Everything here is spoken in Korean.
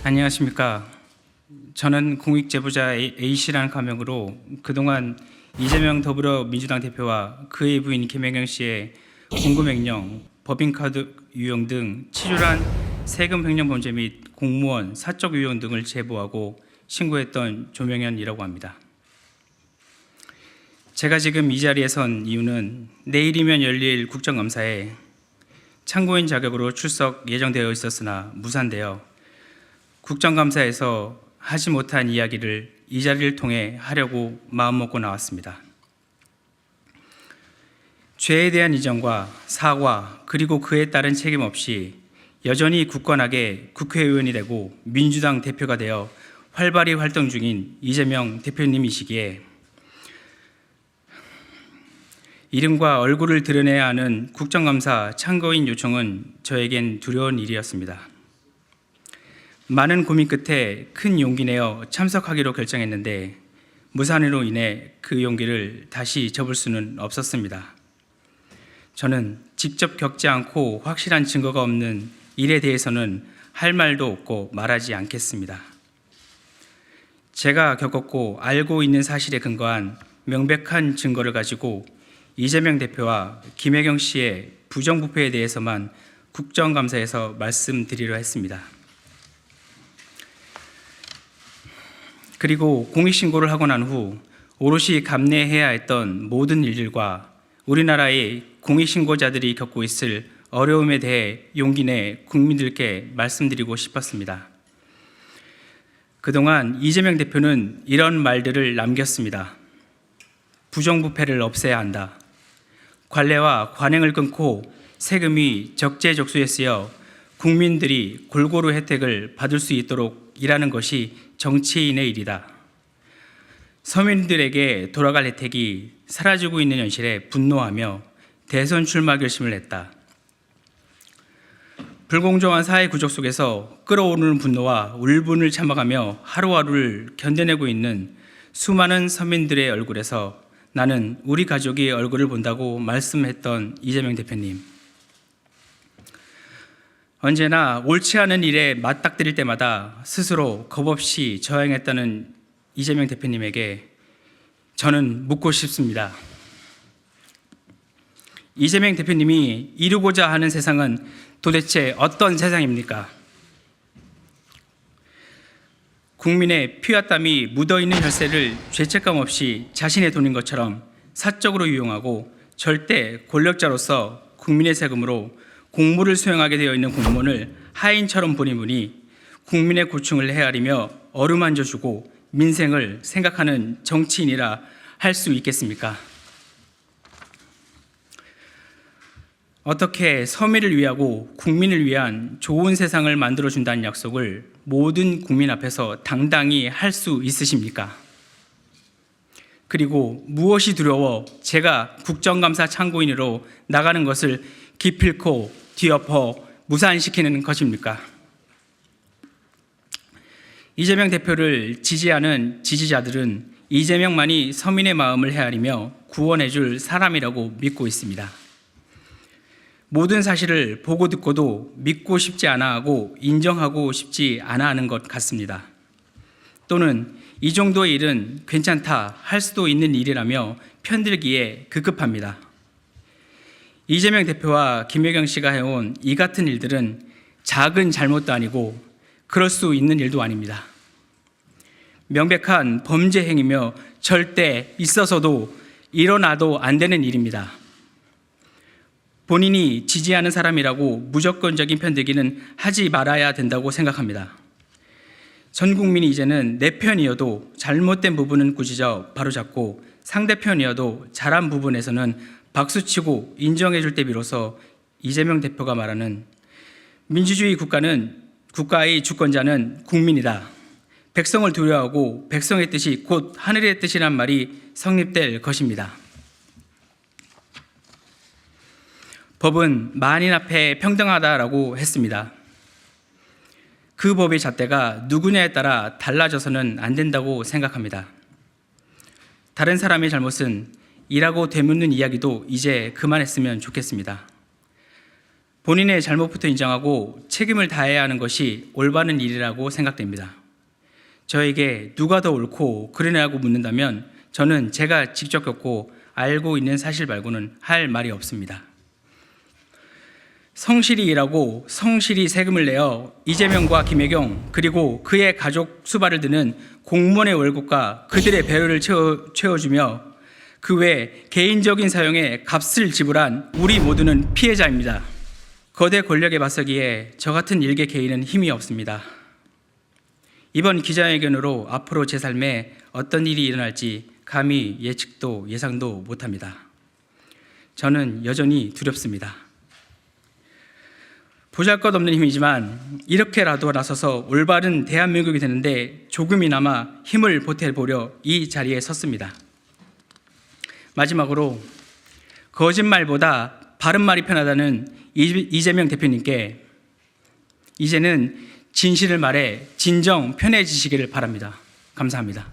안녕하십니까. 저는 공익제보자 A씨라는 가명으로 그동안 이재명 더불어민주당 대표와 그의 부인 김혜경 씨의 공금횡령, 법인카드 유용 등 치졸한 세금 횡령 범죄 및 공무원 사적 유용 등을 제보하고 신고했던 조명현이라고 합니다. 제가 지금 이 자리에 선 이유는 내일이면 열릴 국정감사에 참고인 자격으로 출석 예정되어 있었으나 무산되어 국정감사에서 하지 못한 이야기를 이 자리를 통해 하려고 마음먹고 나왔습니다. 죄에 대한 인정과 사과 그리고 그에 따른 책임 없이 여전히 굳건하게 국회의원이 되고 민주당 대표가 되어 활발히 활동 중인 이재명 대표님이시기에 이름과 얼굴을 드러내야 하는 국정감사 참고인 요청은 저에겐 두려운 일이었습니다. 많은 고민 끝에 큰 용기 내어 참석하기로 결정했는데 무산으로 인해 그 용기를 다시 접을 수는 없었습니다. 저는 직접 겪지 않고 확실한 증거가 없는 일에 대해서는 할 말도 없고 말하지 않겠습니다. 제가 겪었고 알고 있는 사실에 근거한 명백한 증거를 가지고 이재명 대표와 김혜경 씨의 부정부패에 대해서만 국정감사에서 말씀드리려 했습니다. 그리고 공익신고를 하고 난 후 오롯이 감내해야 했던 모든 일들과 우리나라의 공익신고자들이 겪고 있을 어려움에 대해 용기 내 국민들께 말씀드리고 싶었습니다. 그동안 이재명 대표는 이런 말들을 남겼습니다. 부정부패를 없애야 한다. 관례와 관행을 끊고 세금이 적재적소에 쓰여 국민들이 골고루 혜택을 받을 수 있도록 일하는 것이 정치인의 일이다. 서민들에게 돌아갈 혜택이 사라지고 있는 현실에 분노하며 대선 출마 결심을 했다. 불공정한 사회 구조 속에서 끓어오르는 분노와 울분을 참아가며 하루하루를 견뎌내고 있는 수많은 서민들의 얼굴에서 나는 우리 가족의 얼굴을 본다고 말씀했던 이재명 대표님. 언제나 옳지 않은 일에 맞닥뜨릴 때마다 스스로 겁없이 저항했다는 이재명 대표님에게 저는 묻고 싶습니다. 이재명 대표님이 이루고자 하는 세상은 도대체 어떤 세상입니까? 국민의 피와 땀이 묻어있는 혈세를 죄책감 없이 자신의 돈인 것처럼 사적으로 유용하고 절대 권력자로서 국민의 세금으로 공무를 수행하게 되어 있는 공무원을 하인처럼 보는 분이 국민의 고충을 헤아리며 어루만져주고 민생을 생각하는 정치인이라 할 수 있겠습니까? 어떻게 서민을 위하고 국민을 위한 좋은 세상을 만들어준다는 약속을 모든 국민 앞에서 당당히 할 수 있으십니까? 그리고 무엇이 두려워 제가 국정감사 참고인으로 나가는 것을 기필코 뒤엎어 무산시키는 것입니까? 이재명 대표를 지지하는 지지자들은 이재명만이 서민의 마음을 헤아리며 구원해줄 사람이라고 믿고 있습니다. 모든 사실을 보고 듣고도 믿고 싶지 않아 하고 인정하고 싶지 않아 하는 것 같습니다. 또는 이 정도의 일은 괜찮다 할 수도 있는 일이라며 편들기에 급급합니다. 이재명 대표와 김혜경 씨가 해온 이 같은 일들은 작은 잘못도 아니고 그럴 수 있는 일도 아닙니다. 명백한 범죄 행위며 절대 있어서도 일어나도 안 되는 일입니다. 본인이 지지하는 사람이라고 무조건적인 편들기는 하지 말아야 된다고 생각합니다. 전 국민이 이제는 내 편이어도 잘못된 부분은 꾸짖어 바로잡고 상대편이어도 잘한 부분에서는 박수치고 인정해줄 때 비로소 이재명 대표가 말하는 민주주의 국가의 주권자는 국민이다. 백성을 두려워하고 백성의 뜻이 곧 하늘의 뜻이란 말이 성립될 것입니다. 법은 만인 앞에 평등하다라고 했습니다. 그 법의 잣대가 누구냐에 따라 달라져서는 안 된다고 생각합니다. 다른 사람의 잘못은 이라고 되묻는 이야기도 이제 그만했으면 좋겠습니다. 본인의 잘못부터 인정하고 책임을 다해야 하는 것이 올바른 일이라고 생각됩니다. 저에게 누가 더 옳고 그러냐고 묻는다면 저는 제가 직접 겪고 알고 있는 사실 말고는 할 말이 없습니다. 성실히 일하고 성실히 세금을 내어 이재명과 김혜경 그리고 그의 가족 수발을 드는 공무원의 월급과 그들의 배려를 채워주며 그 외 개인적인 사용에 값을 지불한 우리 모두는 피해자입니다. 거대 권력에 맞서기에 저 같은 일개 개인은 힘이 없습니다. 이번 기자회견으로 앞으로 제 삶에 어떤 일이 일어날지 감히 예측도 예상도 못합니다. 저는 여전히 두렵습니다. 보잘것없는 힘이지만 이렇게라도 나서서 올바른 대한민국이 되는데 조금이나마 힘을 보태보려 이 자리에 섰습니다. 마지막으로 거짓말보다 바른 말이 편하다는 이재명 대표님께 이제는 진실을 말해 진정 편해지시기를 바랍니다. 감사합니다.